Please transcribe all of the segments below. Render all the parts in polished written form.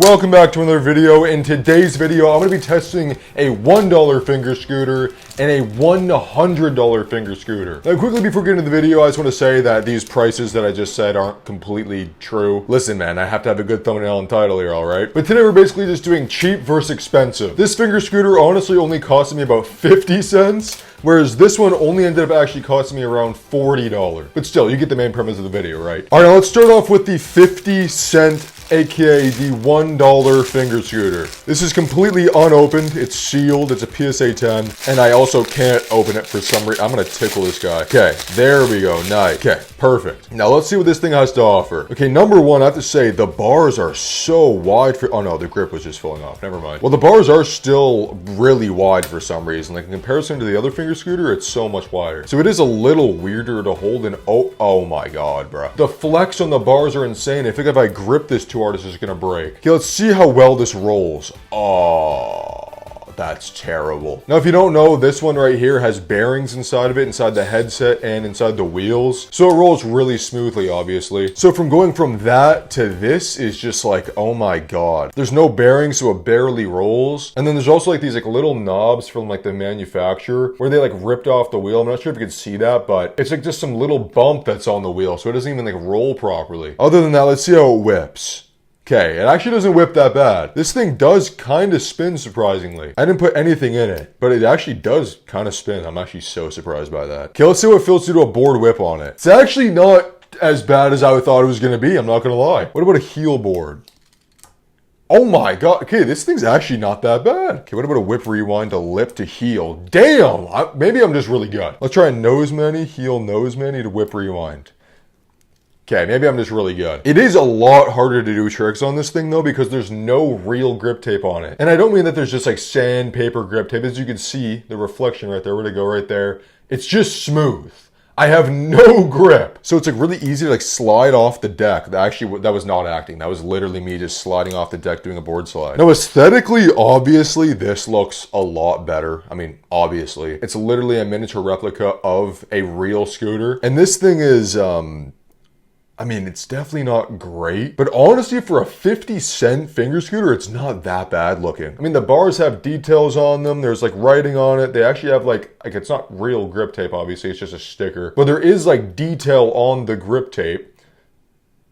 welcome back to another video. In today's video, I'm going to be testing a $1 finger scooter and a $100 finger scooter. Now, quickly before getting into the video, I just want to say that these prices that I just said aren't completely true. Listen, man, I have to have a good thumbnail and title here, alright? But today we're basically just doing cheap versus expensive. This finger scooter honestly only costed me about 50 cents. Whereas this one only ended up actually costing me around $40. But still, you get the main premise of the video, right? Alright, now let's start off with the 50 cent, aka the $1 finger scooter. This is completely unopened, it's sealed, it's a PSA 10, and I also can't open it for some reason. I'm gonna tickle this guy. Okay, there we go, nice. Okay, perfect. Now let's see what this thing has to offer. Okay, number one, I have to say, the bars are so wide for, oh no, the grip was just falling off, never mind. Well, the bars are still really wide for some reason. Like in comparison to the other finger scooter, it's so much wider. So it is a little weirder to hold and oh my god, bro. The flex on the bars are insane. I think if I grip this too hard, it's just gonna break. Okay, let's see how well this rolls. Oh, that's terrible. Now, if you don't know, this one right here has bearings inside of it, inside the headset and inside the wheels. So it rolls really smoothly, obviously. So from going from that to this is just like, oh my god. There's no bearings, so it barely rolls. And then there's also like these like little knobs from like the manufacturer where they like ripped off the wheel. I'm not sure if you can see that, but it's like just some little bump that's on the wheel. So it doesn't even like roll properly. Other than that, let's see how it whips. Okay, it actually doesn't whip that bad. This thing does kind of spin, surprisingly. I didn't put anything in it, but it actually does kind of spin. I'm actually so surprised by that. Okay, let's see what it feels to do a board whip on it. It's actually not as bad as I thought it was going to be, I'm not going to lie. What about a heel board? Oh my god, okay, this thing's actually not that bad. Okay, what about a whip rewind to lip to heel? Damn, maybe I'm just really good. Let's try a nose mani, heel nose mani to whip rewind. Okay, maybe I'm just really good. It is a lot harder to do tricks on this thing though because there's no real grip tape on it. And I don't mean that there's just like sandpaper grip tape. As you can see, the reflection right there, where'd it go right there? It's just smooth. I have no grip. So it's like really easy to like slide off the deck. Actually, that was not acting. That was literally me just sliding off the deck doing a board slide. Now aesthetically, obviously, this looks a lot better. I mean, obviously. It's literally a miniature replica of a real scooter. And this thing is, I mean, it's definitely not great, but honestly, for a 50 cent finger scooter, it's not that bad looking. I mean, the bars have details on them. There's like writing on it. They actually have like it's not real grip tape, obviously. It's just a sticker, but there is like detail on the grip tape.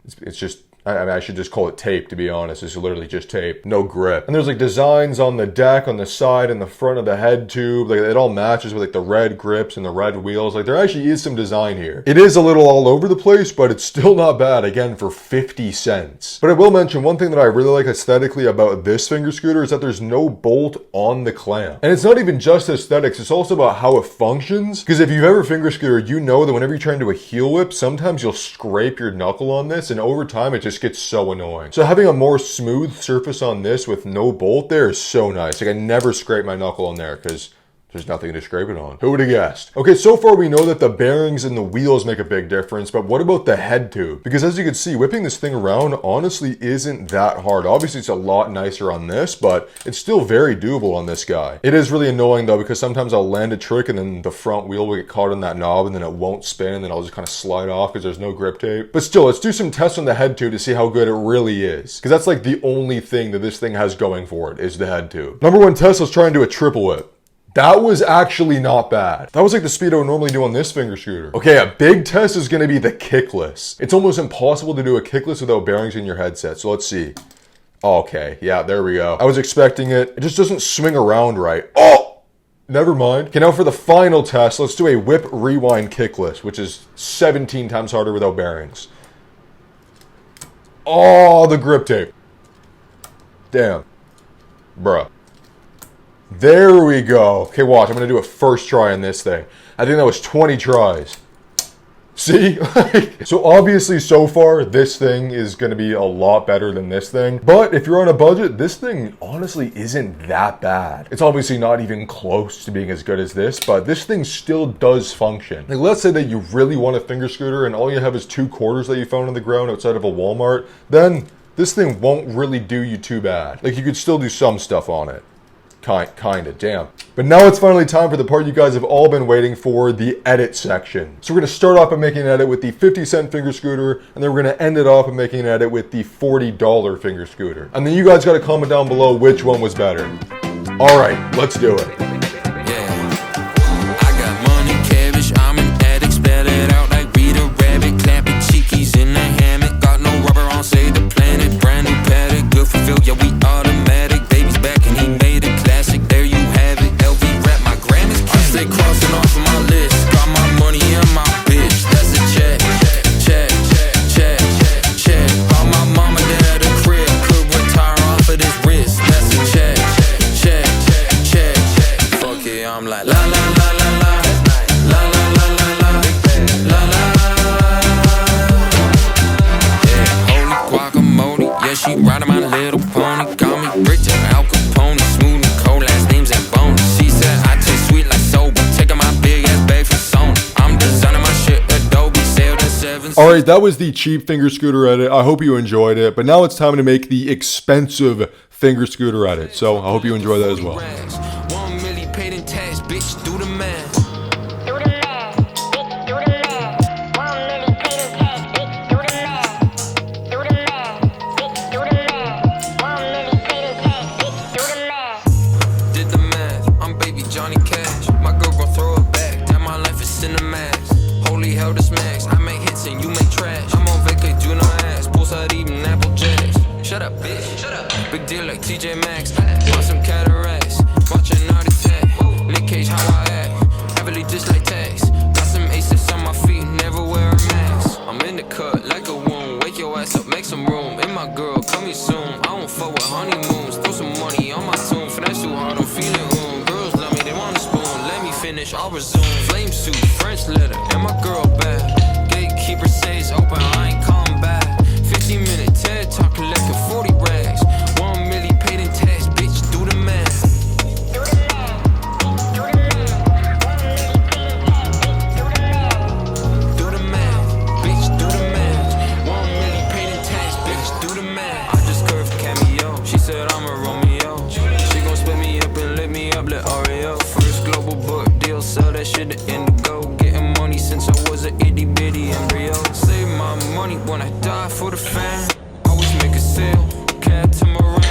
It's just, I mean, I should just call it tape, to be honest. It's literally just tape, no grip. And there's like designs on the deck, on the side, and the front of the head tube. Like it all matches with like the red grips and the red wheels. Like there actually is some design here. It is a little all over the place, but it's still not bad, again, for 50 cents. But I will mention one thing that I really like aesthetically about this finger scooter is that there's no bolt on the clamp. And it's not even just aesthetics, it's also about how it functions. Because if you've ever finger scootered, you know that whenever you try to do a heel whip, sometimes you'll scrape your knuckle on this, and over time it just gets so annoying. So having a more smooth surface on this with no bolt there is so nice. Like I never scrape my knuckle on there because there's nothing to scrape it on. Who would have guessed? Okay, so far we know that the bearings and the wheels make a big difference, but what about the head tube? Because as you can see, whipping this thing around honestly isn't that hard. Obviously it's a lot nicer on this, but it's still very doable on this guy. It is really annoying though, because sometimes I'll land a trick and then the front wheel will get caught on that knob and then it won't spin and then I'll just kind of slide off because there's no grip tape. But still, let's do some tests on the head tube to see how good it really is. Because that's like the only thing that this thing has going for it is the head tube. Number one test, let's try and do a triple whip. That was actually not bad. That was like the speed I would normally do on this finger scooter. Okay, a big test is gonna be the kickless. It's almost impossible to do a kickless without bearings in your headset, so let's see. Okay, yeah, there we go. I was expecting it. It just doesn't swing around right. Oh! Never mind. Okay, now for the final test, let's do a whip rewind kickless, which is 17 times harder without bearings. Oh, the grip tape. Damn. Bruh. There we go. Okay, watch. I'm going to do a first try on this thing. I think that was 20 tries. See? So obviously so far this thing is going to be a lot better than this thing. But if you're on a budget, this thing honestly isn't that bad. It's obviously not even close to being as good as this, but this thing still does function. Like let's say that you really want a finger scooter and all you have is 2 quarters that you found on the ground outside of a Walmart, then this thing won't really do you too bad. Like you could still do some stuff on it. Kinda, damn. But now it's finally time for the part you guys have all been waiting for, the edit section. So we're gonna start off by making an edit with the 50-cent finger scooter, and then we're gonna end it off by making an edit with the $40 finger scooter. And then you guys gotta comment down below which one was better. All right, let's do it. I'm like la la la la la la la la la la la la. Yeah, holy guacamole, yeah, she riding my little pony. Got me rich and Al Capone, smooth and cold, last names and bones. She said I taste sweet like soba, taking my big ass bag from Sony. I'm designing my shit Adobe, sale to 7. All right, that was the cheap finger scooter edit. I hope you enjoyed it, but now it's time to make the expensive finger scooter edit. So I hope you enjoy that as well. Paid in tax, bitch, do the math. Do the math, bitch, do the math. 1 million paid in tax, bitch, do the math. Do the math, bitch, do the math. 1 million paid in tax, bitch, do the math. Did the math, I'm baby Johnny Cash. My girl gon' throw it back, that my life is cinemax. Holy hell, this max, I make hits and you make trash. I'm on vacay, do no ass, poolside eating apple jacks. Shut up, bitch, shut up. Big deal like TJ Maxx, want some cataracts, watching Naughty Tech. Nick Cage, how I act, heavily just like tax. Got some aces on my feet, never wear a mask. I'm in the cut like a wound, wake your ass up, make some room. And my girl, coming soon, I don't fuck with honeymoons. Throw some money on my tune, finesse too hard, I'm feeling girls love me, they want a spoon. Let me finish, I'll resume. Flame suit, French leather, and my girl bad. Gatekeeper says open, I ain't come back. 15-minute TED talk, collecting 40 rags. 1 million paid in tax, bitch, do the math. Sell that shit to Indigo. Getting money since I was an itty bitty embryo. Save my money when I die for the fam. Always make a sale, catamaran.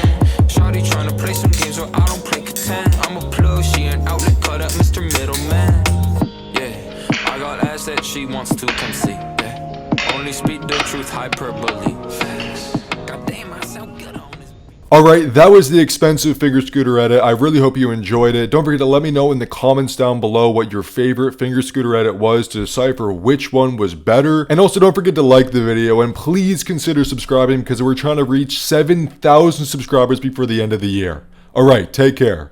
Shawty tryna play some games where I don't play Catan. I'm a plug, she an outlet, cut up Mr. Middleman. Yeah, I got ass that she wants to come see. Yeah, only speak the truth, hyperbole. God damn, I sound good on this. Alright, that was the expensive finger scooter edit. I really hope you enjoyed it. Don't forget to let me know in the comments down below what your favorite finger scooter edit was to decipher which one was better. And also don't forget to like the video and please consider subscribing because we're trying to reach 7,000 subscribers before the end of the year. Alright, take care.